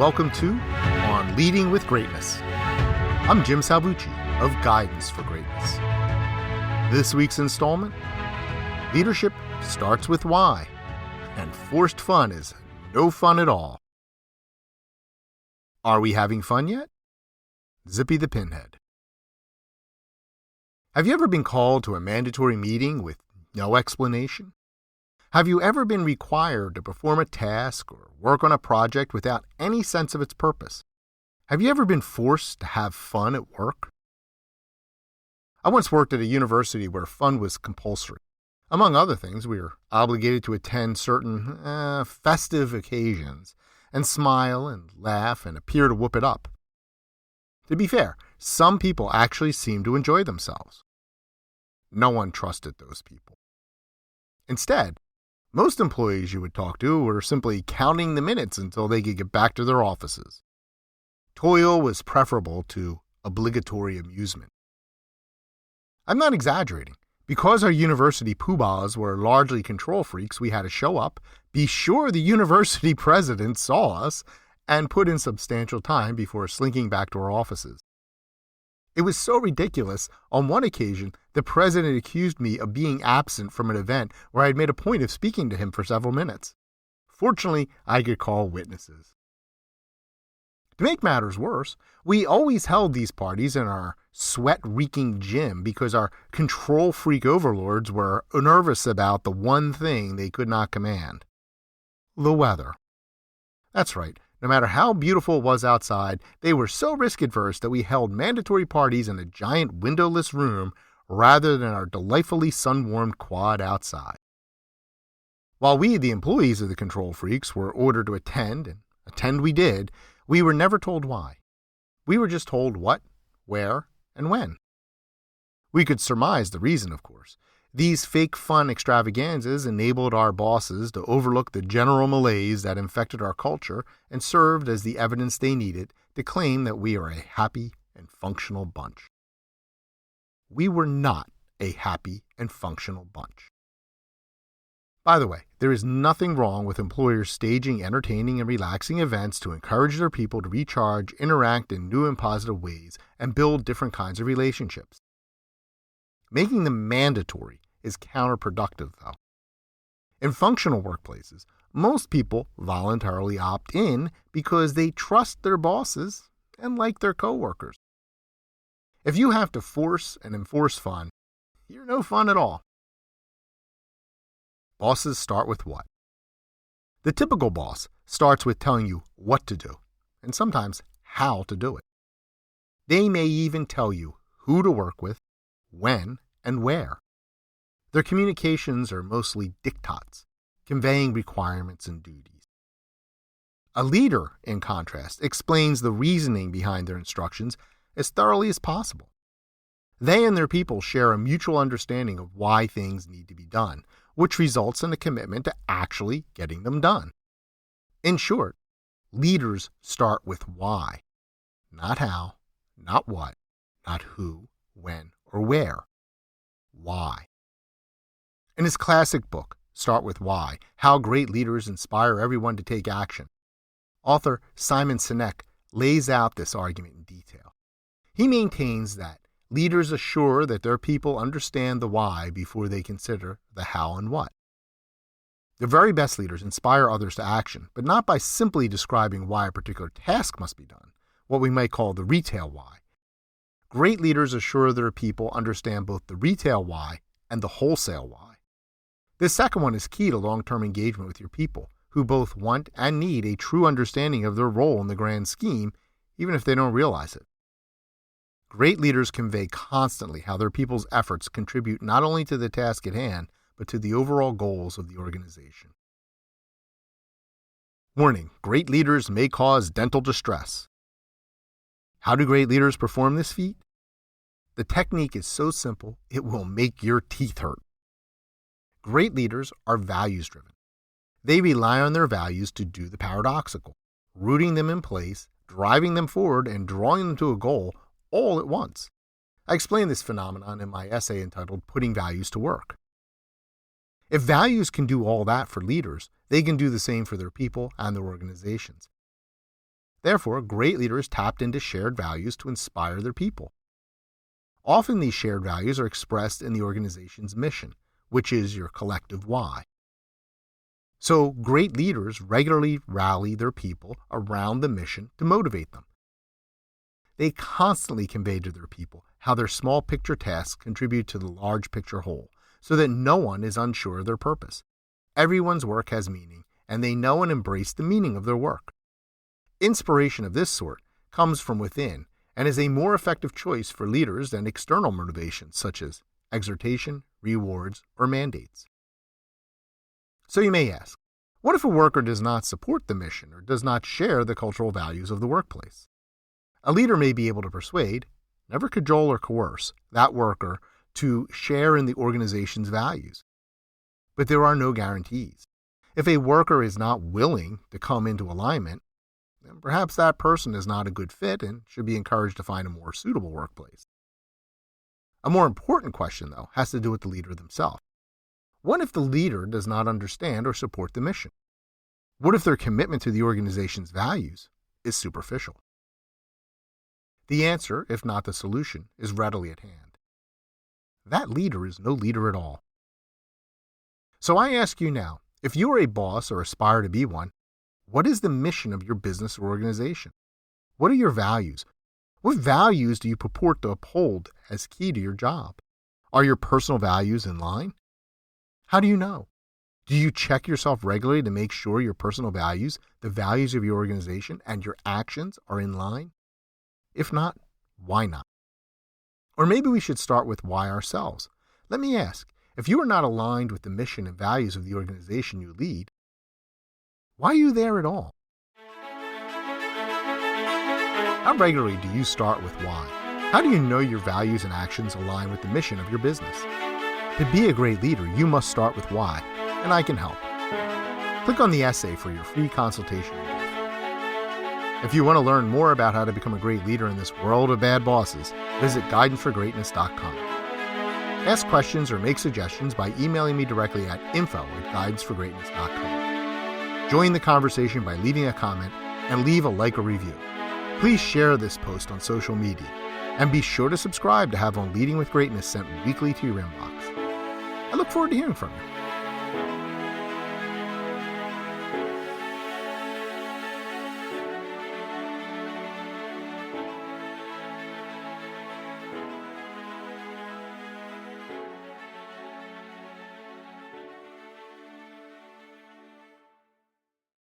welcome to On Leading with Greatness. I'm Jim Salvucci of Guidance for Greatness. This week's installment, Leadership Starts with Why, and Forced Fun is no fun at all. Are we having fun yet? Zippy the Pinhead. Have you ever been called to a mandatory meeting with no explanation? Have you ever been required to perform a task or work on a project without any sense of its purpose? Have you ever been forced to have fun at work? I once worked at a university where fun was compulsory. Among other things, we were obligated to attend certain festive occasions and smile and laugh and appear to whoop it up. To be fair, some people actually seemed to enjoy themselves. No one trusted those people. Instead, most employees you would talk to were simply counting the minutes until they could get back to their offices. Toil was preferable to obligatory amusement. I'm not exaggerating. Because our university poobahs were largely control freaks, we had to show up, be sure the university president saw us, and put in substantial time before slinking back to our offices. It was so ridiculous, on one occasion, the president accused me of being absent from an event where I had made a point of speaking to him for several minutes. Fortunately, I could call witnesses. To make matters worse, we always held these parties in our sweat-reeking gym because our control freak overlords were nervous about the one thing they could not command: the weather. That's right. No matter how beautiful it was outside, they were so risk-averse that we held mandatory parties in a giant windowless room rather than our delightfully sun-warmed quad outside. While we, the employees of the control freaks, were ordered to attend, and attend we did, we were never told why. We were just told what, where, and when. We could surmise the reason, of course. These fake fun extravaganzas enabled our bosses to overlook the general malaise that infected our culture and served as the evidence they needed to claim that we are a happy and functional bunch. We were not a happy and functional bunch. By the way, there is nothing wrong with employers staging entertaining and relaxing events to encourage their people to recharge, interact in new and positive ways, and build different kinds of relationships. Making them mandatory is counterproductive, though. In functional workplaces, most people voluntarily opt in because they trust their bosses and like their coworkers. If you have to force and enforce fun, you're no fun at all. Bosses start with what? The typical boss starts with telling you what to do, and sometimes how to do it. They may even tell you who to work with, when, and where. Their communications are mostly diktats, conveying requirements and duties. A leader, in contrast, explains the reasoning behind their instructions as thoroughly as possible. They and their people share a mutual understanding of why things need to be done, which results in a commitment to actually getting them done. In short, leaders start with why, not how, not what, not who, when, or where. Why? In his classic book, Start With Why, How Great Leaders Inspire Everyone to Take Action, author Simon Sinek lays out this argument in detail. He maintains that leaders assure that their people understand the why before they consider the how and what. The very best leaders inspire others to action, but not by simply describing why a particular task must be done, what we might call the retail why. Great leaders assure their people understand both the retail why and the wholesale why. This second one is key to long-term engagement with your people, who both want and need a true understanding of their role in the grand scheme, even if they don't realize it. Great leaders convey constantly how their people's efforts contribute not only to the task at hand, but to the overall goals of the organization. Warning: great leaders may cause dental distress. How do great leaders perform this feat? The technique is so simple, it will make your teeth hurt. Great leaders are values-driven. They rely on their values to do the paradoxical, rooting them in place, driving them forward, and drawing them to a goal all at once. I explain this phenomenon in my essay entitled Putting Values to Work. If values can do all that for leaders, they can do the same for their people and their organizations. Therefore, great leaders tapped into shared values to inspire their people. Often these shared values are expressed in the organization's mission, which is your collective why. So, great leaders regularly rally their people around the mission to motivate them. They constantly convey to their people how their small picture tasks contribute to the large picture whole, so that no one is unsure of their purpose. Everyone's work has meaning, and they know and embrace the meaning of their work. Inspiration of this sort comes from within and is a more effective choice for leaders than external motivations such as exhortation, rewards, or mandates. So you may ask, what if a worker does not support the mission or does not share the cultural values of the workplace? A leader may be able to persuade, never cajole or coerce, that worker to share in the organization's values. But there are no guarantees. If a worker is not willing to come into alignment, then perhaps that person is not a good fit and should be encouraged to find a more suitable workplace. A more important question, though, has to do with the leader themselves. What if the leader does not understand or support the mission? What if their commitment to the organization's values is superficial? The answer, if not the solution, is readily at hand. That leader is no leader at all. So I ask you now, if you are a boss or aspire to be one, what is the mission of your business or organization? What are your values? What values do you purport to uphold as key to your job? Are your personal values in line? How do you know? Do you check yourself regularly to make sure your personal values, the values of your organization, and your actions are in line? If not, why not? Or maybe we should start with why ourselves. Let me ask, if you are not aligned with the mission and values of the organization you lead, why are you there at all? How regularly do you start with why? How do you know your values and actions align with the mission of your business? To be a great leader, you must start with why, and I can help. Click on the essay for your free consultation. If you want to learn more about how to become a great leader in this world of bad bosses, visit guidanceforgreatness.com. Ask questions or make suggestions by emailing me directly at info@guidance4greatness.com. Join the conversation by leaving a comment and leave a like or review. Please share this post on social media and be sure to subscribe to have On Leading with Greatness sent weekly to your inbox. I look forward to hearing from you.